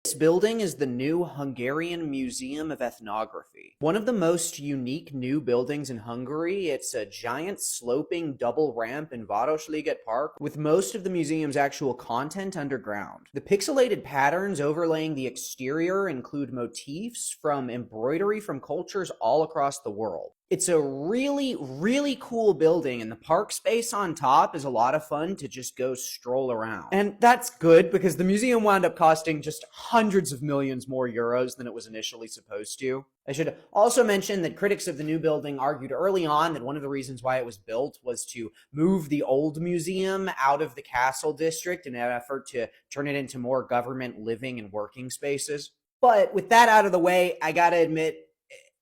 This building is the new Hungarian Museum of Ethnography. One of the most unique new buildings in Hungary. It's a giant sloping double ramp in Városliget Park with most of the museum's actual content underground. The pixelated patterns overlaying the exterior include motifs from embroidery from cultures all across the world. It's a really cool building, and the park space on top is a lot of fun to just go stroll around. And that's good because the museum wound up costing just hundreds of millions more euros than it was initially supposed to. I should also mention that critics of the new building argued early on that one of the reasons why it was built was to move the old museum out of the castle district in an effort to turn it into more government living and working spaces. But with that out of the way, I gotta admit,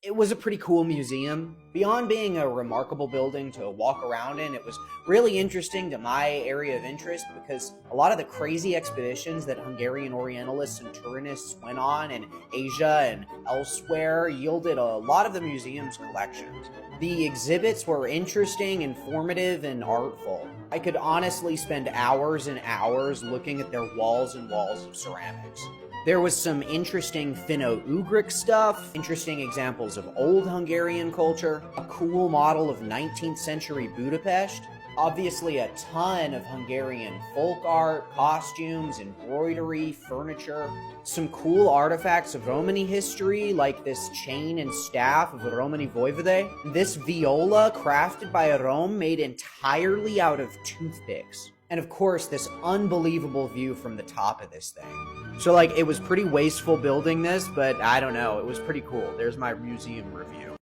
it was a pretty cool museum. Beyond being a remarkable building to walk around in, it was really interesting to my area of interest because a lot of the crazy expeditions that Hungarian Orientalists and tourists went on in Asia and elsewhere yielded a lot of the museum's collections. The exhibits were interesting, informative, and artful. I could honestly spend hours and hours looking at their walls and walls of ceramics. There was some interesting Finno-Ugric stuff, interesting examples of old Hungarian culture, a cool model of 19th century Budapest, obviously a ton of Hungarian folk art, costumes, embroidery, furniture, some cool artifacts of Romani history like this chain and staff of a Romani voivode, this viola crafted by a Rom made entirely out of toothpicks. And of course, this unbelievable view from the top of this thing. So, it was pretty wasteful building this, but I don't know, it was pretty cool. There's my museum review.